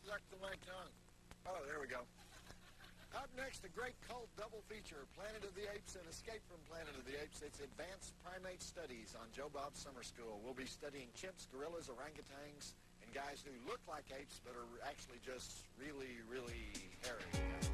stuck to my tongue. Oh, there we go. Up next, a great cult double feature, Planet of the Apes and Escape from Planet of the Apes. It's Advanced Primate Studies on Joe Bob Summer School. We'll be studying chimps, gorillas, orangutans, and guys who look like apes but are actually just really, really hairy guys.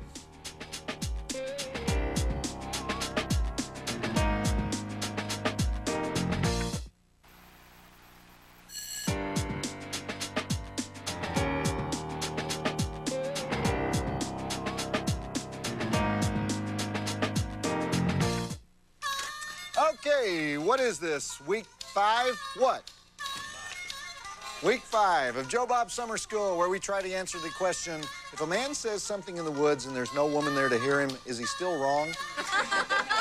Okay, what is this? Week 5? What? Week 5 of Joe Bob Summer School, where we try to answer the question, if a man says something in the woods and there's no woman there to hear him, is he still wrong?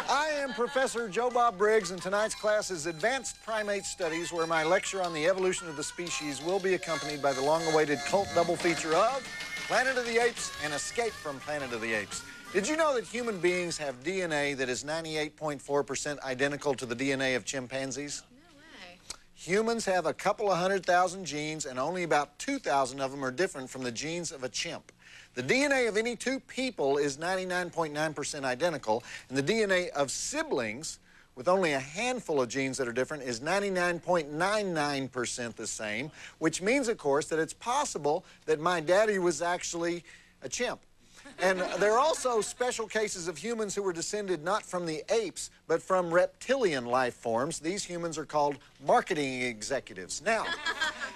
I am Professor Joe Bob Briggs, and tonight's class is Advanced Primate Studies, where my lecture on the evolution of the species will be accompanied by the long-awaited cult double feature of Planet of the Apes and Escape from Planet of the Apes. Did you know that human beings have DNA that is 98.4% identical to the DNA of chimpanzees? No way. Humans have a couple of 100,000 genes, and only about 2,000 of them are different from the genes of a chimp. The DNA of any two people is 99.9% identical, and the DNA of siblings, with only a handful of genes that are different, is 99.99% the same, which means, of course, that it's possible that my daddy was actually a chimp. And there are also special cases of humans who were descended not from the apes, but from reptilian life forms. These humans are called marketing executives. Now,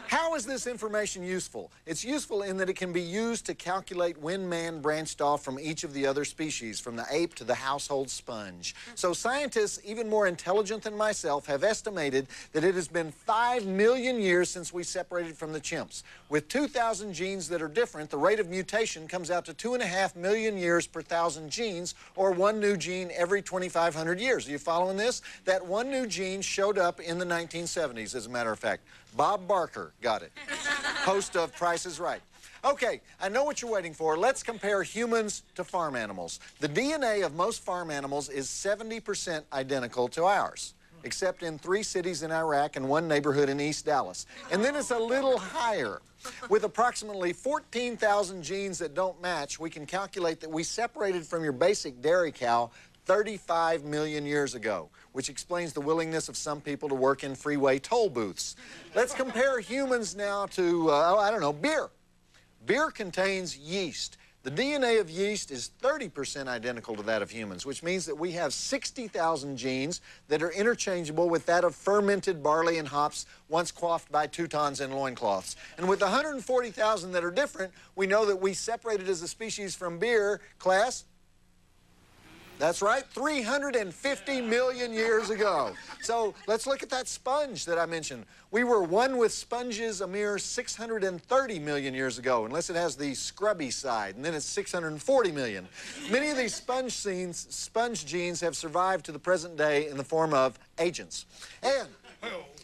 how is this information useful? It's useful in that it can be used to calculate when man branched off from each of the other species, from the ape to the household sponge. So scientists, even more intelligent than myself, have estimated that it has been 5 million years since we separated from the chimps. With 2,000 genes that are different, the rate of mutation comes out to 2.5 million years per 1,000 genes, or one new gene every 2,500 years. Are you following this? That one new gene showed up in the 1970s, as a matter of fact. Bob Barker got it, host of Price is Right. Okay, I know what you're waiting for. Let's compare humans to farm animals. The DNA of most farm animals is 70% identical to ours, except in 3 cities in Iraq and 1 neighborhood in East Dallas. And then it's a little higher. With approximately 14,000 genes that don't match, we can calculate that we separated from your basic dairy cow 35 million years ago, which explains the willingness of some people to work in freeway toll booths. Let's compare humans now to, I don't know, beer. Beer contains yeast. The DNA of yeast is 30% identical to that of humans, which means that we have 60,000 genes that are interchangeable with that of fermented barley and hops once quaffed by Teutons in loincloths. And with 140,000 that are different, we know that we separated as a species from beer, class. That's right, 350 million years ago. So let's look at that sponge that I mentioned. We were one with sponges a mere 630 million years ago, unless it has the scrubby side, and then it's 640 million. Many of these sponge genes have survived to the present day in the form of agents. And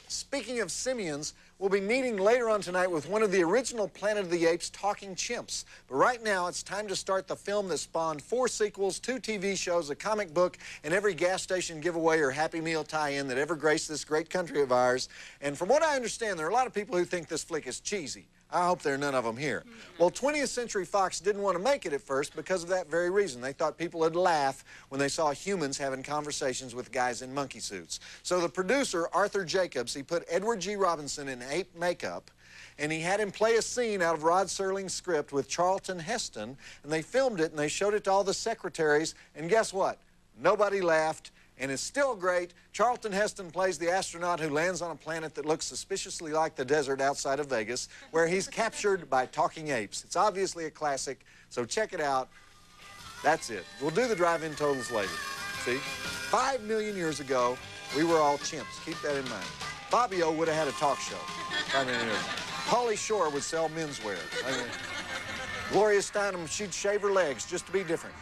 speaking of simians, we'll be meeting later on tonight with one of the original Planet of the Apes talking chimps. But right now, it's time to start the film that spawned 4 sequels, 2 TV shows, a comic book, and every gas station giveaway or Happy Meal tie-in that ever graced this great country of ours. And from what I understand, there are a lot of people who think this flick is cheesy. I hope there are none of them here. Well, 20th Century Fox didn't want to make it at first because of that very reason. They thought people would laugh when they saw humans having conversations with guys in monkey suits. So the producer, Arthur Jacobs, he put Edward G. Robinson in ape makeup, and he had him play a scene out of Rod Serling's script with Charlton Heston, and they filmed it, and they showed it to all the secretaries, and guess what? Nobody laughed. And it's still great. Charlton Heston plays the astronaut who lands on a planet that looks suspiciously like the desert outside of Vegas, where he's captured by talking apes. It's obviously a classic, so check it out. That's it. We'll do the drive-in totals later. See? 5 million years ago, we were all chimps. Keep that in mind. Bobbio would have had a talk show. 5 million years ago. Pauly Shore would sell menswear. Gloria Steinem, she'd shave her legs just to be different.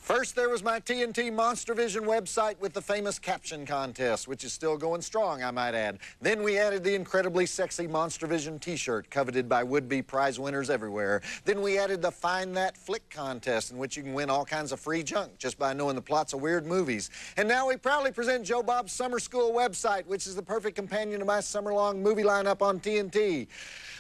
First, there was my TNT Monster Vision website with the famous caption contest, which is still going strong, I might add. Then we added the incredibly sexy Monster Vision t-shirt, coveted by would-be prize winners everywhere. Then we added the Find That Flick contest, in which you can win all kinds of free junk just by knowing the plots of weird movies. And now we proudly present Joe Bob's Summer School website, which is the perfect companion to my summer-long movie lineup on TNT.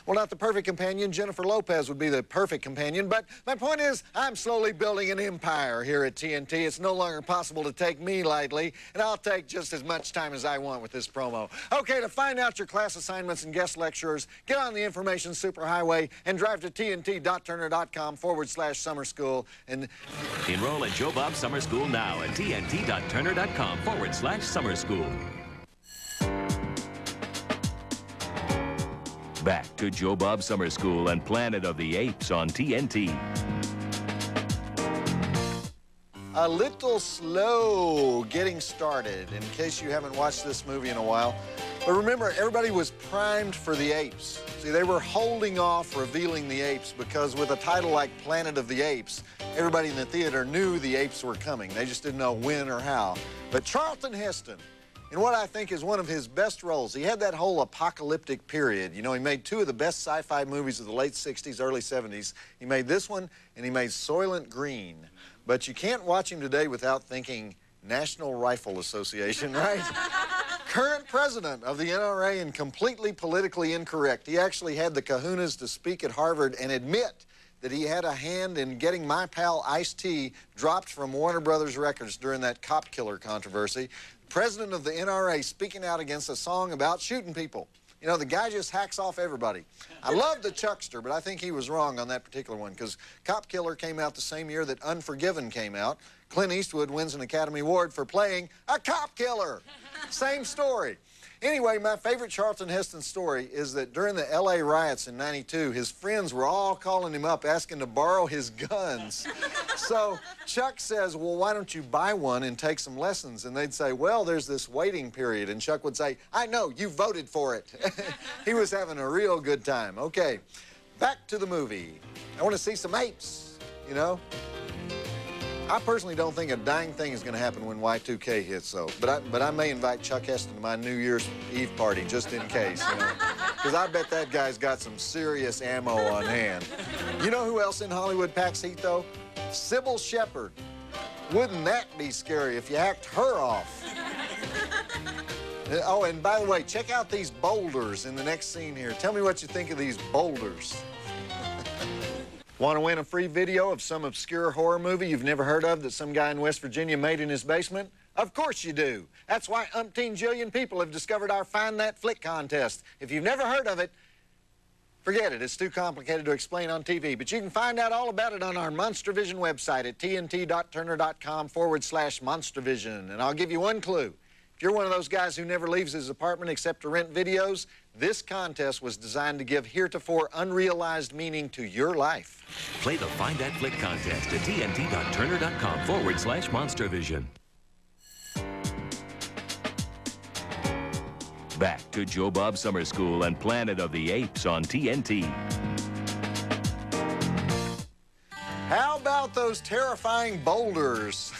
Well, not the perfect companion. Jennifer Lopez would be the perfect companion. But my point is, I'm slowly building an empire here at TNT. It's no longer possible to take me lightly, and I'll take just as much time as I want with this promo. Okay, to find out your class assignments and guest lecturers, get on the information superhighway and drive to tnt.turner.com/summer school and enroll at Joe Bob Summer School now at tnt.turner.com/summer school. Back to Joe Bob Summer School and Planet of the Apes on TNT. A little slow getting started, in case you haven't watched this movie in a while. But remember, everybody was primed for the apes. See, they were holding off revealing the apes because with a title like Planet of the Apes, everybody in the theater knew the apes were coming. They just didn't know when or how. But Charlton Heston, in what I think is one of his best roles. He had that whole apocalyptic period. You know, he made two of the best sci-fi movies of the late 60s, early 70s. He made this one, and he made Soylent Green. But you can't watch him today without thinking National Rifle Association, right? Current president of the NRA and completely politically incorrect. He actually had the kahunas to speak at Harvard and admit that he had a hand in getting my pal Ice-T dropped from Warner Brothers Records during that cop killer controversy. President of the NRA speaking out against a song about shooting people. You know, the guy just hacks off everybody. I love the Chuckster, but I think he was wrong on that particular one because Cop Killer came out the same year that Unforgiven came out. Clint Eastwood wins an Academy Award for playing a cop killer. Same story. Anyway, my favorite Charlton Heston story is that during the LA riots in '92, his friends were all calling him up asking to borrow his guns. So Chuck says, well, why don't you buy one and take some lessons? And they'd say, well, there's this waiting period. And Chuck would say, I know, you voted for it. He was having a real good time. Okay, back to the movie. I want to see some apes, you know? I personally don't think a dang thing is going to happen when Y2K hits, though. But I may invite Chuck Heston to my New Year's Eve party just in case, you know. Because I bet that guy's got some serious ammo on hand. You know who else in Hollywood packs heat, though? Sybil Shepherd. Wouldn't that be scary if you hacked her off? Oh, and by the way, check out these boulders in the next scene here. Tell me what you think of these boulders. Want to win a free video of some obscure horror movie you've never heard of that some guy in West Virginia made in his basement? Of course you do. That's why umpteen jillion people have discovered our Find That Flick contest. If you've never heard of it, forget it. It's too complicated to explain on TV. But you can find out all about it on our Monster Vision website at tnt.turner.com/monstervision. And I'll give you one clue. If you're one of those guys who never leaves his apartment except to rent videos, this contest was designed to give heretofore unrealized meaning to your life. Play the Find That Flick contest at tnt.turner.com/monstervision. Back to Joe Bob Summer School and Planet of the Apes on TNT. How about those terrifying boulders?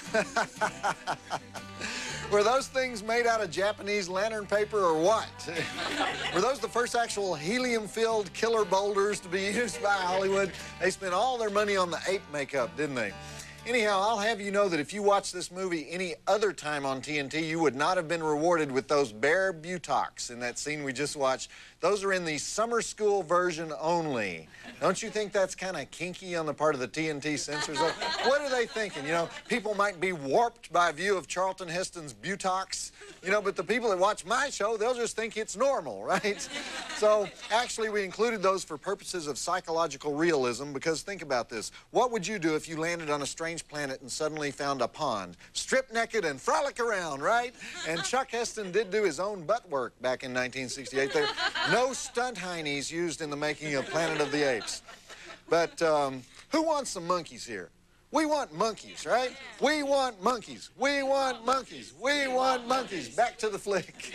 Were those things made out of Japanese lantern paper or what? Were those the first actual helium-filled killer boulders to be used by Hollywood? They spent all their money on the ape makeup, didn't they? Anyhow, I'll have you know that if you watch this movie any other time on TNT, you would not have been rewarded with those bare buttocks in that scene we just watched. Those are in the summer school version only. Don't you think that's kind of kinky on the part of the TNT censors? What are they thinking? You know, people might be warped by a view of Charlton Heston's buttocks, you know, but the people that watch my show, they'll just think it's normal, right? So, actually, we included those for purposes of psychological realism because think about this. What would you do if you landed on a strange planet and suddenly found a pond? Strip naked and frolic around, right? And Chuck Heston did do his own butt work back in 1968. There no stunt heinies used in the making of Planet of the Apes. But who wants some monkeys here? We want monkeys, right? We want monkeys. We want monkeys. We want monkeys. Back to the flick.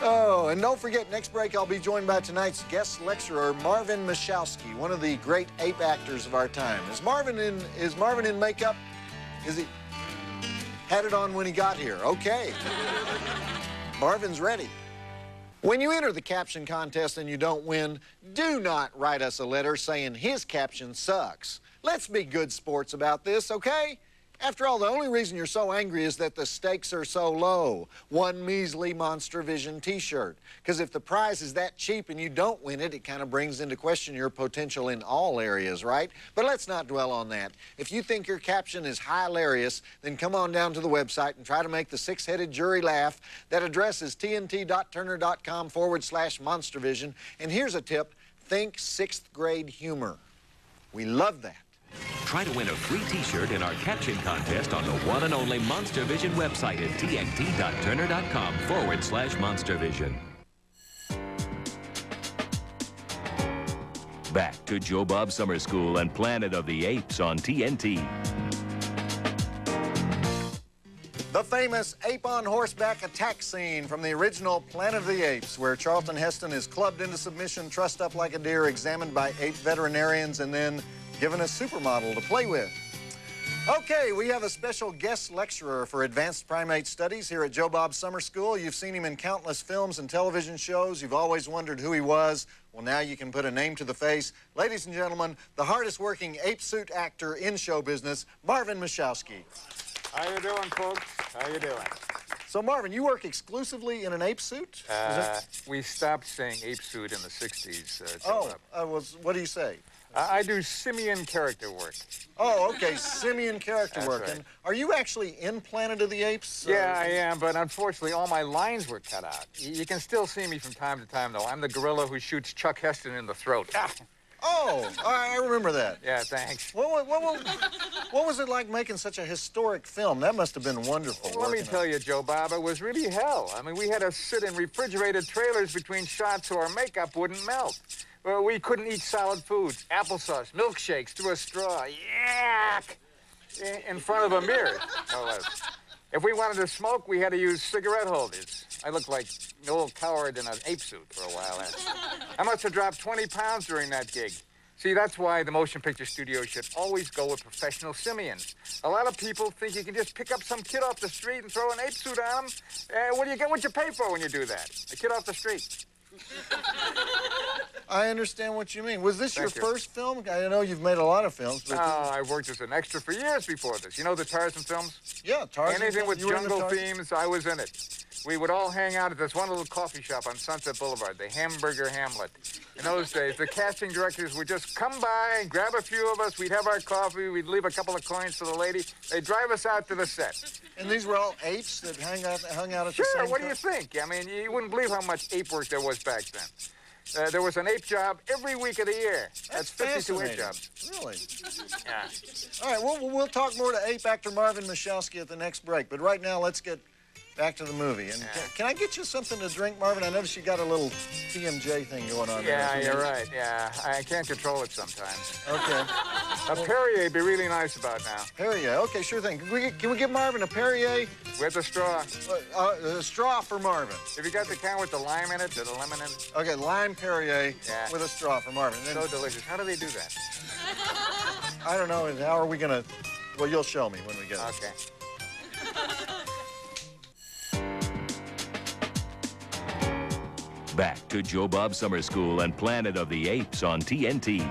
Oh, and don't forget, next break I'll be joined by tonight's guest lecturer, Marvin Mishoowski, one of the great ape actors of our time. Is Marvin in makeup? Is he had it on when he got here? Okay. Marvin's ready. When you enter the caption contest and you don't win, do not write us a letter saying his caption sucks. Let's be good sports about this, okay? After all, the only reason you're so angry is that the stakes are so low. One measly Monster Vision t-shirt. Because if the prize is that cheap and you don't win it, it kind of brings into question your potential in all areas, right? But let's not dwell on that. If you think your caption is hilarious, then come on down to the website and try to make the six-headed jury laugh. That address is tnt.turner.com/monstervision. And here's a tip, think sixth grade humor. We love that. Try to win a free t-shirt in our caption contest on the one and only Monster Vision website at tnt.turner.com/monstervision. Back to Joe Bob Summer School and Planet of the Apes on TNT. The famous ape on horseback attack scene from the original Planet of the Apes, where Charlton Heston is clubbed into submission, trussed up like a deer, examined by ape veterinarians, and then given a supermodel to play with. Okay, we have a special guest lecturer for advanced primate studies here at Joe Bob Summer School. You've seen him in countless films and television shows. You've always wondered who he was. Well, now you can put a name to the face. Ladies and gentlemen, the hardest working ape suit actor in show business, Marvin Mishoowski. How you doing, folks? How you doing? So, Marvin, you work exclusively in an ape suit? We stopped saying ape suit in the 60s. What do you say? I do simian character work. Oh, okay, simian character work. Right. And are you actually in Planet of the Apes? Yeah, I am, but unfortunately all my lines were cut out. You can still see me from time to time, though. I'm the gorilla who shoots Chuck Heston in the throat. Oh, I remember that. Yeah, thanks. What was it like making such a historic film? That must have been wonderful. Well, let me tell you, Joe Bob, it was really hell. I mean, we had to sit in refrigerated trailers between shots so our makeup wouldn't melt. Well, we couldn't eat solid foods, applesauce, milkshakes through a straw, yuck, in front of a mirror, no less. If we wanted to smoke, we had to use cigarette holders. I looked like an old coward in an ape suit for a while. I must have dropped 20 pounds during that gig. See, that's why the motion picture studio should always go with professional simians. A lot of people think you can just pick up some kid off the street and throw an ape suit on him. What do you get what you pay for when you do that? A kid off the street. I understand what you mean. Was this your first film? I know you've made a lot of films. But I've worked as an extra for years before this. You know the Tarzan films? Yeah, Tarzan. Anything with jungle themes, I was in it. We would all hang out at this one little coffee shop on Sunset Boulevard, the Hamburger Hamlet. In those days, the casting directors would just come by and grab a few of us. We'd have our coffee. We'd leave a couple of coins for the lady. They'd drive us out to the set. And these were all apes that hung out at the same time? Sure, what do you think? I mean, you wouldn't believe how much ape work there was back then. There was an ape job every week of the year. That's 52 ape jobs. Really? Yeah. All right, we'll talk more to ape actor Marvin Mishoowski at the next break. But right now, let's get back to the movie. And can I get you something to drink, Marvin? I noticed you got a little TMJ thing going on there. Yeah, you're right. Yeah, I can't control it sometimes. Okay. A Perrier would be really nice about now. Perrier, okay, sure thing. Can we give Marvin a Perrier? With a straw. A straw for Marvin. Have you got the can with the lime in it, or the lemon in it? Okay, lime Perrier with a straw for Marvin. So delicious. How do they do that? I don't know. How are we going to... Well, you'll show me when we get it. Okay. Back to Joe Bob Summer School and Planet of the Apes on TNT.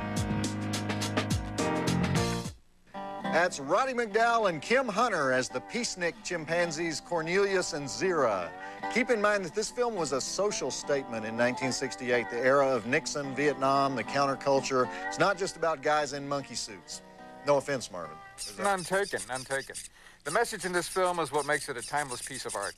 That's Roddy McDowall and Kim Hunter as the peacenik chimpanzees Cornelius and Zira. Keep in mind that this film was a social statement in 1968, the era of Nixon, Vietnam, the counterculture. It's not just about guys in monkey suits. No offense, Marvin. None taken, none taken. The message in this film is what makes it a timeless piece of art.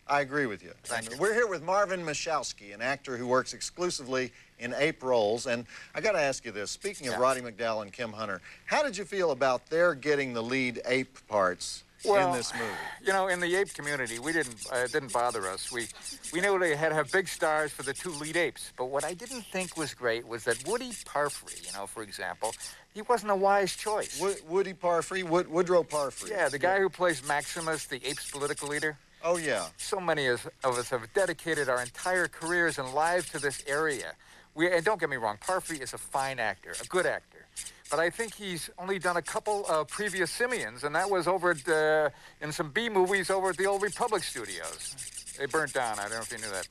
I agree with you. Thank you. We're here with Marvin Mishoowski, an actor who works exclusively in ape roles. And I got to ask you this. Speaking of Roddy McDowall and Kim Hunter, how did you feel about their getting the lead ape parts in this movie? You know, in the ape community, we didn't it didn't bother us. We knew they had to have big stars for the two lead apes. But what I didn't think was great was that Woody Parfrey, you know, for example, he wasn't a wise choice. Woody Parfrey, Woodrow Parfrey. Yeah, the guy who plays Maximus, the ape's political leader. Oh, yeah. So many of us have dedicated our entire careers and lives to this area. And don't get me wrong, Parfrey is a fine actor, a good actor. But I think he's only done a couple of previous Simians, and that was over at, in some B movies over at the Old Republic Studios. They burnt down. I don't know if you knew that.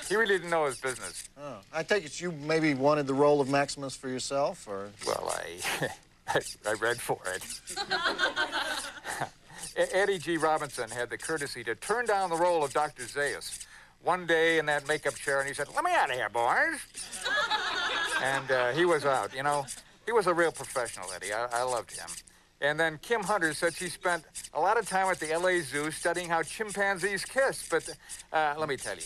He really didn't know his business. Oh, I take it you maybe wanted the role of Maximus for yourself, or? Well, I read for it. Eddie G. Robinson had the courtesy to turn down the role of Dr. Zaius one day in that makeup chair, and he said, "Let me out of here, boys." And he was out, you know. He was a real professional, Eddie. I loved him. And then Kim Hunter said she spent a lot of time at the L.A. Zoo studying how chimpanzees kiss. But let me tell you,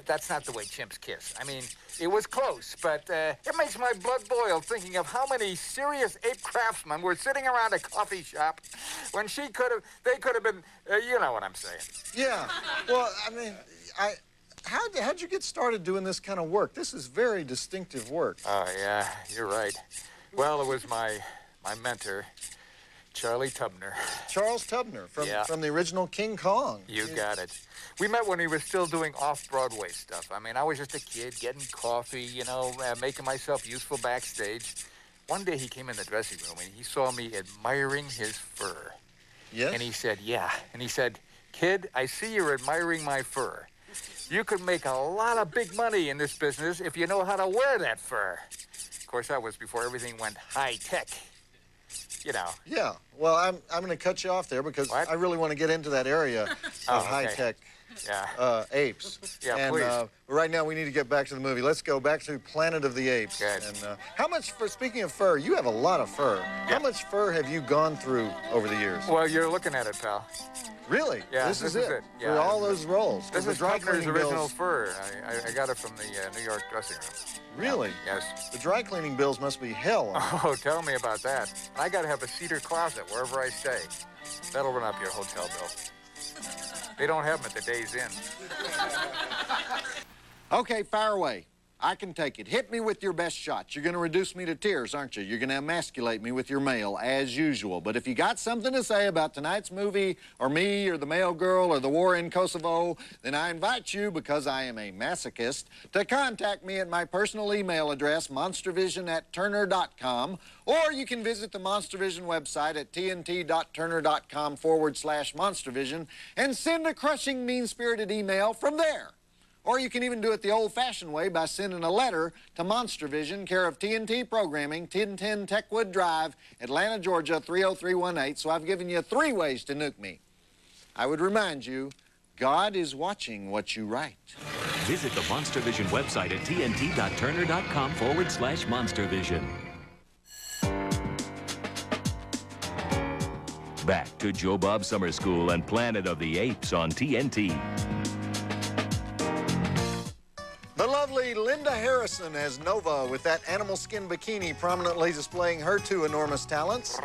that's not the way chimps kiss. I mean, it was close, but it makes my blood boil thinking of how many serious ape craftsmen were sitting around a coffee shop when they could have been, you know what I'm saying. Yeah. Well, I mean, how'd you get started doing this kind of work? This is very distinctive work. Oh, yeah, you're right. Well, it was my mentor, Charlie Tubner. Charles Tubner from the original King Kong. You got it. We met when he was still doing off-Broadway stuff. I mean, I was just a kid getting coffee, you know, making myself useful backstage. One day he came in the dressing room and he saw me admiring his fur. Yes? And he said, yeah. And he said, "Kid, I see you're admiring my fur. You could make a lot of big money in this business if you know how to wear that fur." Of course, that was before everything went high-tech. You know. Yeah. Well, I'm going to cut you off there because I really want to get into that area of high-tech apes. Yeah, and, please. Right now, we need to get back to the movie. Let's go back to Planet of the Apes. Good. And how much, speaking of fur, you have a lot of fur. Yeah. How much fur have you gone through over the years? Well, you're looking at it, pal. Really? Yeah, this is it. Yeah, for all those roles. This is dry Tubner's cleaning original bills. fur. I got it from the New York dressing room. Really? Yes. The dry cleaning bills must be hell. Oh, tell me about that. I got to have a cedar closet wherever I stay. That'll run up your hotel bill. They don't have them at the Days Inn. Okay, fire away. I can take it. Hit me with your best shots. You're going to reduce me to tears, aren't you? You're going to emasculate me with your mail, as usual. But if you got something to say about tonight's movie, or me, or the mail girl, or the war in Kosovo, then I invite you, because I am a masochist, to contact me at my personal email address, monstervision@turner.com, or you can visit the Monstervision website at tnt.turner.com/monstervision and send a crushing, mean-spirited email from there. Or you can even do it the old-fashioned way by sending a letter to Monstervision, care of TNT Programming, 1010 Techwood Drive, Atlanta, Georgia, 30318. So I've given you 3 ways to nuke me. I would remind you, God is watching what you write. Visit the Monstervision website at tnt.turner.com/monstervision. Back to Joe Bob Summer School and Planet of the Apes on TNT. The lovely Linda Harrison as Nova with that animal skin bikini prominently displaying her 2 enormous talents.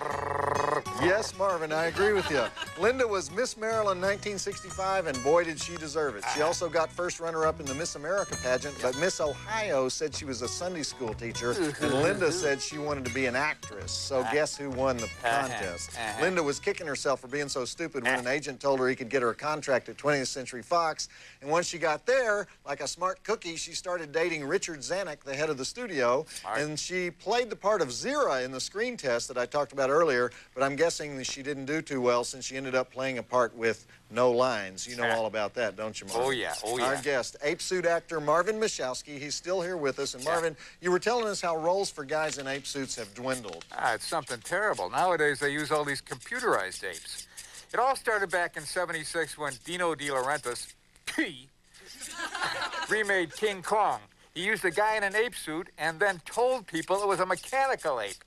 Yes, Marvin, I agree with you. Linda was Miss Maryland 1965, and boy, did she deserve it. She also got first runner-up in the Miss America pageant, but Miss Ohio said she was a Sunday school teacher, and Linda said she wanted to be an actress. So guess who won the contest? Linda was kicking herself for being so stupid when an agent told her he could get her a contract at 20th Century Fox, and once she got there, like a smart cookie, she started dating Richard Zanuck, the head of the studio, and she played the part of Zira in the screen test that I talked about earlier, but I'm guessing that she didn't do too well since she ended up playing a part with no lines. You know all about that, don't you, Marvin? Oh, yeah. Oh, yeah. Our guest, ape suit actor Marvin Mishoowski. He's still here with us. And Marvin, you were telling us how roles for guys in ape suits have dwindled. It's something terrible. Nowadays, they use all these computerized apes. It all started back in '76 when Dino De Laurentiis remade King Kong. He used a guy in an ape suit and then told people it was a mechanical ape.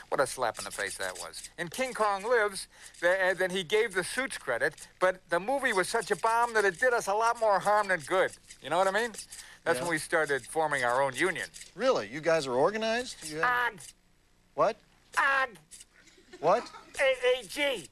What a slap in the face that was. In King Kong Lives, then he gave the suits credit, but the movie was such a bomb that it did us a lot more harm than good. You know what I mean? That's when we started forming our own union. Really? You guys are organized? What? AG. What? AAG.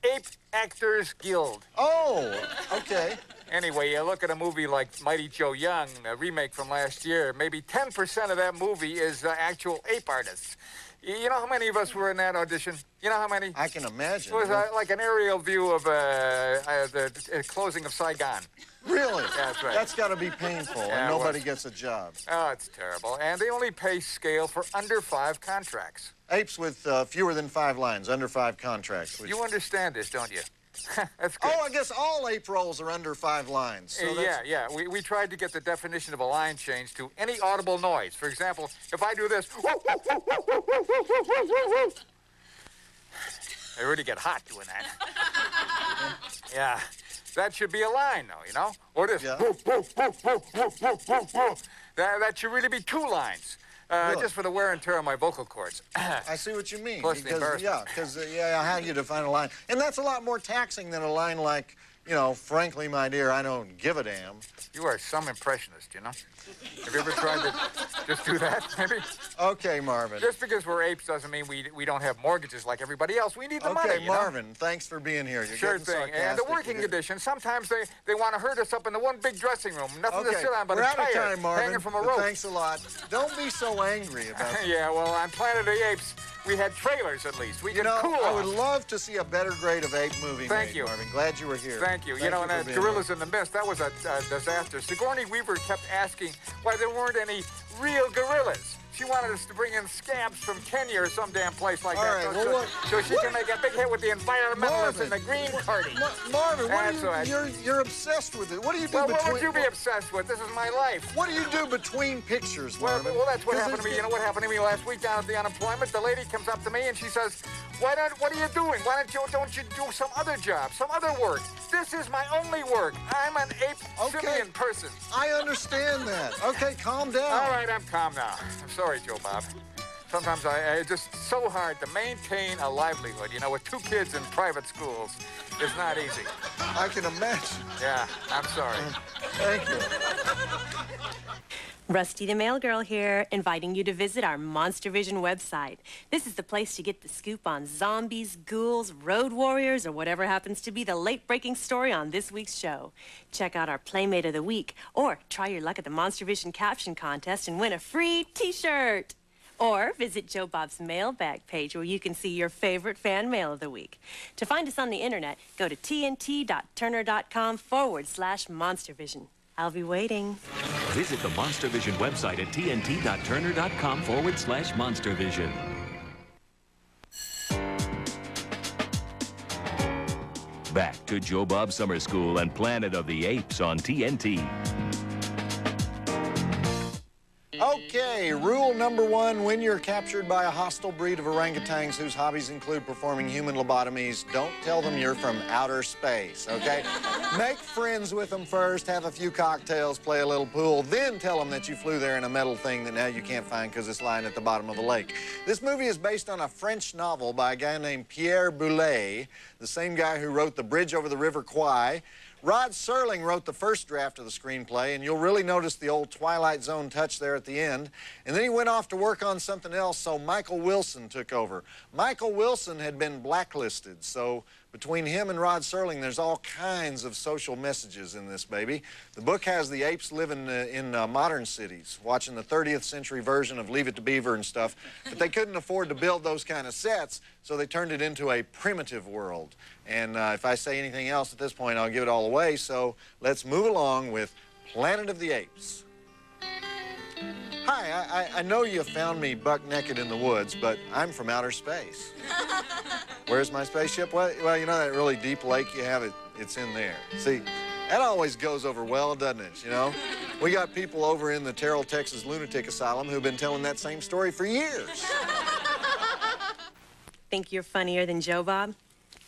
Ape Actors Guild. Oh, okay. Anyway, you look at a movie like Mighty Joe Young, a remake from last year, maybe 10% of that movie is actual ape artists. You know how many of us were in that audition? You know how many? I can imagine. It was like an aerial view of the closing of Saigon. Really? Yeah, that's right. That's got to be painful, Yeah, and it nobody was. gets a job. Oh, it's terrible. And they only pay scale for under 5 contracts. Apes with fewer than 5 lines, under 5 contracts. Which... You understand this, don't you? That's good. Oh, I guess all ape roles are under 5 lines. So Yeah. We tried to get the definition of a line change to any audible noise. For example, if I do this, I really get hot doing that. Yeah. That should be a line, though, you know? Or this. Yeah. That should really be 2 lines. Really? Just for the wear and tear on my vocal cords. I see what you mean. Plus the embarrassment. Because how do you define a line? And that's a lot more taxing than a line like, you know, frankly, my dear, I don't give a damn. You are some impressionist, you know? Have you ever tried to just do that, maybe? Okay, Marvin. Just because we're apes doesn't mean we don't have mortgages like everybody else. We need the money, Okay, you know? Marvin, thanks for being here. You're Sure getting thing. And the sarcastic. working edition, sometimes they want to herd us up in the one big dressing room. Nothing to Okay, sit on but we're a out of tire time, Marvin. hanging from a but rope. Thanks a lot. Don't be so angry about it. Yeah, well, on Planet of the Apes, we had trailers at least. We You could know, cool I would off. love to see a better grade of ape movie Thank made, you. Marvin. Glad you were here. Thank you. Thank You know, for and being Gorillas in the Mist, that was a disaster. Sigourney Weaver kept asking why there weren't any real gorillas. She wanted us to bring in scabs from Kenya or some damn place like All that. right, so, well, so she can make a big hit with the environmentalists and the Green Party. Marvin, That's all right. you're obsessed with it. What do you do Well, between... what would you be obsessed with? This is my life. What do you do between pictures, Well, Marvin? that's what 'Cause happened to me. there's- You know what happened to me last week down at the unemployment? The lady comes up to me and she says, what are you doing? Why don't you do some other job, some other work? This is my only work. I'm an ape simian person. I understand that. Okay, calm down. All right, I'm calm now. I'm sorry, Joe Bob. Sometimes it's just so hard to maintain a livelihood. You know, with 2 kids in private schools, it's not easy. I can imagine. Yeah, I'm sorry. Thank you. Rusty the Mail Girl here, inviting you to visit our Monster Vision website. This is the place to get the scoop on zombies, ghouls, road warriors, or whatever happens to be the late-breaking story on this week's show. Check out our Playmate of the Week, or try your luck at the Monster Vision Caption Contest and win a free T-shirt. Or visit Joe Bob's mailbag page where you can see your favorite fan mail of the week. To find us on the internet, go to tnt.turner.com/monstervision. I'll be waiting. Visit the Monster Vision website at tnt.turner.com/monstervision. Back to Joe Bob Summer School and Planet of the Apes on TNT. Okay, rule number 1, when you're captured by a hostile breed of orangutans whose hobbies include performing human lobotomies, don't tell them you're from outer space, okay? Make friends with them first, have a few cocktails, play a little pool, then tell them that you flew there in a metal thing that now you can't find because it's lying at the bottom of a lake. This movie is based on a French novel by a guy named Pierre Boulet, the same guy who wrote The Bridge Over the River Kwai. Rod Serling wrote the first draft of the screenplay, and you'll really notice the old Twilight Zone touch there at the end. And then he went off to work on something else, so Michael Wilson took over. Michael Wilson had been blacklisted, so between him and Rod Serling, there's all kinds of social messages in this baby. The book has the apes living in modern cities, watching the 30th century version of Leave It to Beaver and stuff, but they couldn't afford to build those kind of sets, so they turned it into a primitive world. And if I say anything else at this point, I'll give it all away, so let's move along with Planet of the Apes. Hi, I know you found me buck naked in the woods, but I'm from outer space. Where's my spaceship? Well, you know that really deep lake you have? It's in there. See, that always goes over well, doesn't it, you know? We got people over in the Terrell, Texas Lunatic Asylum who've been telling that same story for years. Think you're funnier than Joe Bob?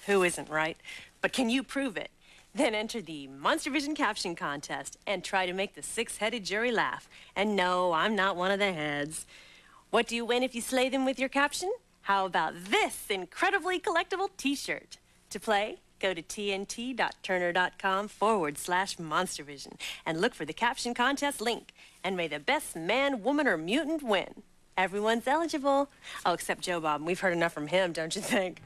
Who isn't, right? But can you prove it? Then enter the Monster Vision Caption Contest and try to make the 6-headed jury laugh. And no, I'm not one of the heads. What do you win if you slay them with your caption? How about this incredibly collectible T-shirt? To play, go to tnt.turner.com/monstervision and look for the Caption Contest link. And may the best man, woman, or mutant win. Everyone's eligible. Oh, except Joe Bob. We've heard enough from him, don't you think?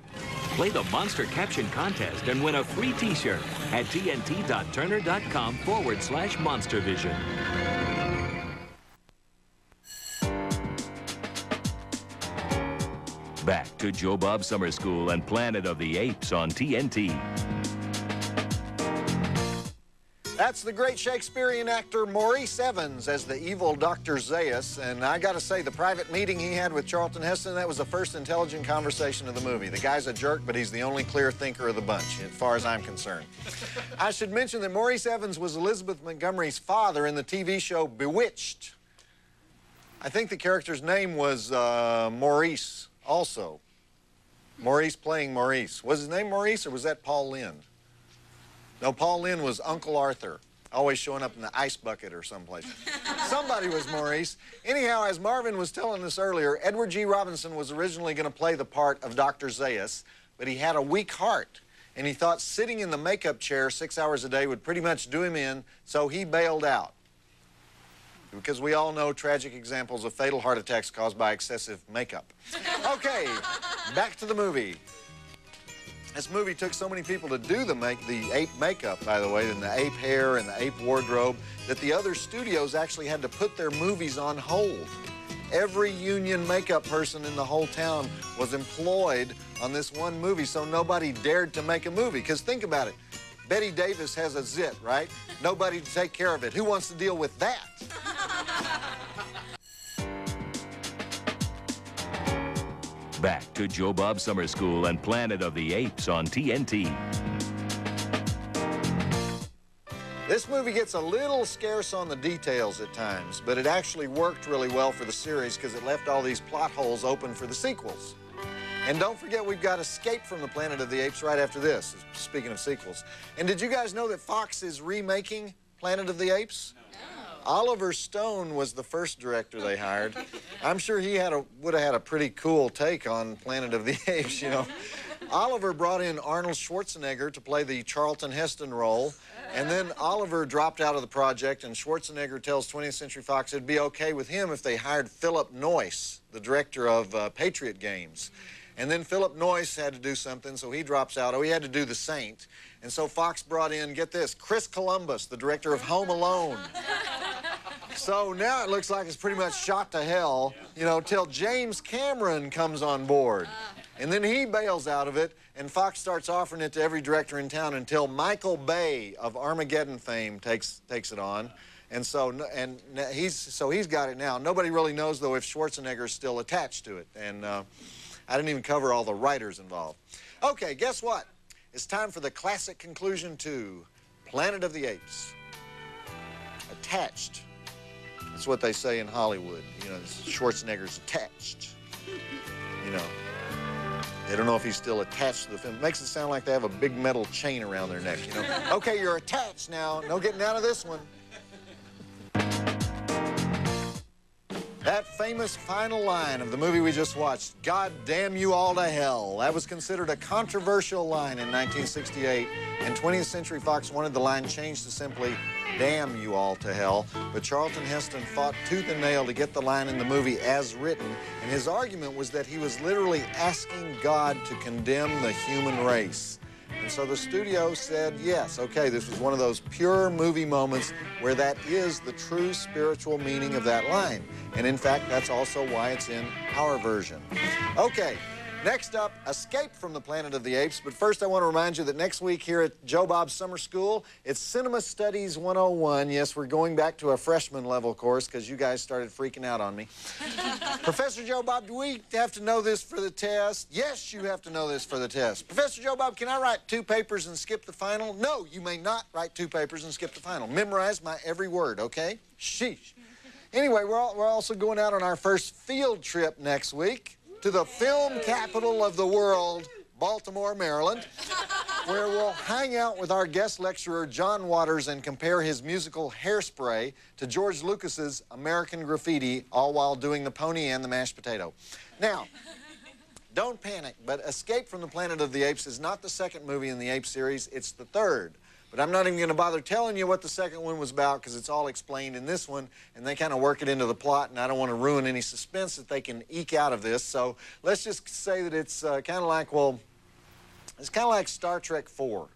Play the Monster Caption Contest and win a free t-shirt at tnt.turner.com/MonsterVision. Back to Joe Bob Summer School and Planet of the Apes on TNT. That's the great Shakespearean actor Maurice Evans as the evil Dr. Zaius. And I got to say, the private meeting he had with Charlton Heston, that was the first intelligent conversation of the movie. The guy's a jerk, but he's the only clear thinker of the bunch, as far as I'm concerned. I should mention that Maurice Evans was Elizabeth Montgomery's father in the TV show Bewitched. I think the character's name was Maurice also. Maurice playing Maurice. Was his name Maurice, or was that Paul Lynde? No, Paul Lynde was Uncle Arthur, always showing up in the ice bucket or someplace. Somebody was Maurice. Anyhow, as Marvin was telling us earlier, Edward G. Robinson was originally going to play the part of Dr. Zaius, but he had a weak heart, and he thought sitting in the makeup chair 6 hours a day would pretty much do him in, so he bailed out. Because we all know tragic examples of fatal heart attacks caused by excessive makeup. Okay, back to the movie. This movie took so many people to do the ape makeup, by the way, and the ape hair and the ape wardrobe, that the other studios actually had to put their movies on hold. Every union makeup person in the whole town was employed on this one movie, so nobody dared to make a movie. Because think about it. Betty Davis has a zit, right? Nobody to take care of it. Who wants to deal with that? Back to Joe Bob Summer School and Planet of the Apes on TNT. This movie gets a little scarce on the details at times, but it actually worked really well for the series because it left all these plot holes open for the sequels. And don't forget, we've got Escape from the Planet of the Apes right after this, speaking of sequels. And did you guys know that Fox is remaking Planet of the Apes? Oliver Stone was the first director they hired. I'm sure he would have had a pretty cool take on Planet of the Apes, you know. Oliver brought in Arnold Schwarzenegger to play the Charlton Heston role, and then Oliver dropped out of the project, and Schwarzenegger tells 20th Century Fox it'd be okay with him if they hired Philip Noyce, the director of Patriot Games. And then Philip Noyce had to do something, so he drops out. Oh, he had to do The Saint. And so Fox brought in, get this, Chris Columbus, the director of Home Alone. So now it looks like it's pretty much shot to hell, you know, till James Cameron comes on board. And then he bails out of it, and Fox starts offering it to every director in town until Michael Bay of Armageddon fame takes it on. And so he's got it now. Nobody really knows, though, if Schwarzenegger's still attached to it. And I didn't even cover all the writers involved. Okay, guess what? It's time for the classic conclusion to Planet of the Apes. Attached. That's what they say in Hollywood. You know, Schwarzenegger's attached. You know. They don't know if he's still attached to the film. It makes it sound like they have a big metal chain around their neck, you know. Okay, you're attached now. No getting out of this one. That famous final line of the movie we just watched, "God damn you all to hell." That was considered a controversial line in 1968, and 20th Century Fox wanted the line changed to simply, "Damn you all to hell." But Charlton Heston fought tooth and nail to get the line in the movie as written, and his argument was that he was literally asking God to condemn the human race. And so the studio said, yes, okay, this was one of those pure movie moments where that is the true spiritual meaning of that line. And in fact, that's also why it's in our version. Okay, next up, Escape from the Planet of the Apes. But first, I want to remind you that next week here at Joe Bob's Summer School, it's Cinema Studies 101. Yes, we're going back to a freshman level course because you guys started freaking out on me. Professor Joe Bob, do we have to know this for the test? Yes, you have to know this for the test. Professor Joe Bob, can I write 2 papers and skip the final? No, you may not write 2 papers and skip the final. Memorize my every word, okay? Sheesh. Anyway, we're also going out on our first field trip next week to the film capital of the world, Baltimore, Maryland, where we'll hang out with our guest lecturer, John Waters, and compare his musical Hairspray to George Lucas's American Graffiti, all while doing the pony and the mashed potato. Now, don't panic, but Escape from the Planet of the Apes is not the second movie in the Ape series, it's the third. But I'm not even going to bother telling you what the second one was about because it's all explained in this one, and they kind of work it into the plot, and I don't want to ruin any suspense that they can eke out of this. So let's just say that it's kind of like, well, It's kind of like Star Trek 4.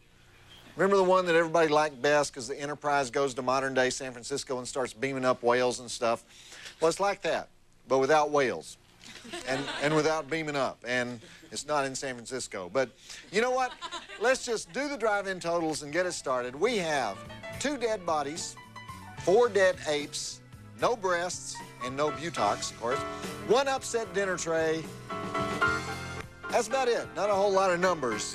Remember the one that everybody liked best because the Enterprise goes to modern-day San Francisco and starts beaming up whales and stuff? Well, it's like that, but without whales and without beaming up. And it's not in San Francisco. But you know what? Let's just do the drive-in totals and get it started. We have 2 dead bodies, 4 dead apes, no breasts, and no buttocks, of course, 1 upset dinner tray. That's about it. Not a whole lot of numbers.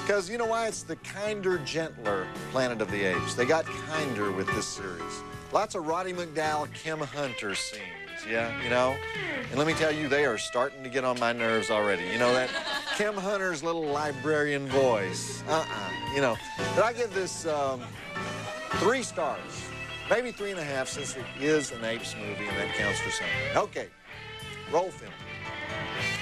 Because you know why? It's the kinder, gentler Planet of the Apes. They got kinder with this series. Lots of Roddy McDowall, Kim Hunter scenes, yeah, you know? And let me tell you, they are starting to get on my nerves already. You know, that Kim Hunter's little librarian voice. You know. But I give this 3 stars. Maybe 3.5 since it is an Apes movie and that counts for something. Okay, roll film.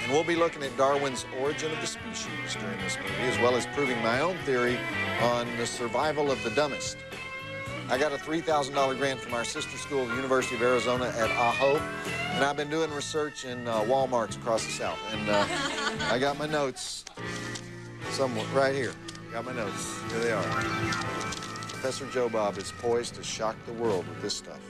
And we'll be looking at Darwin's Origin of the Species during this movie, as well as proving my own theory on the survival of the dumbest. I got a $3,000 grant from our sister school, the University of Arizona at Ajo, and I've been doing research in Walmarts across the South. And I got my notes somewhere, right here. Got my notes. Here they are. Professor Joe Bob is poised to shock the world with this stuff.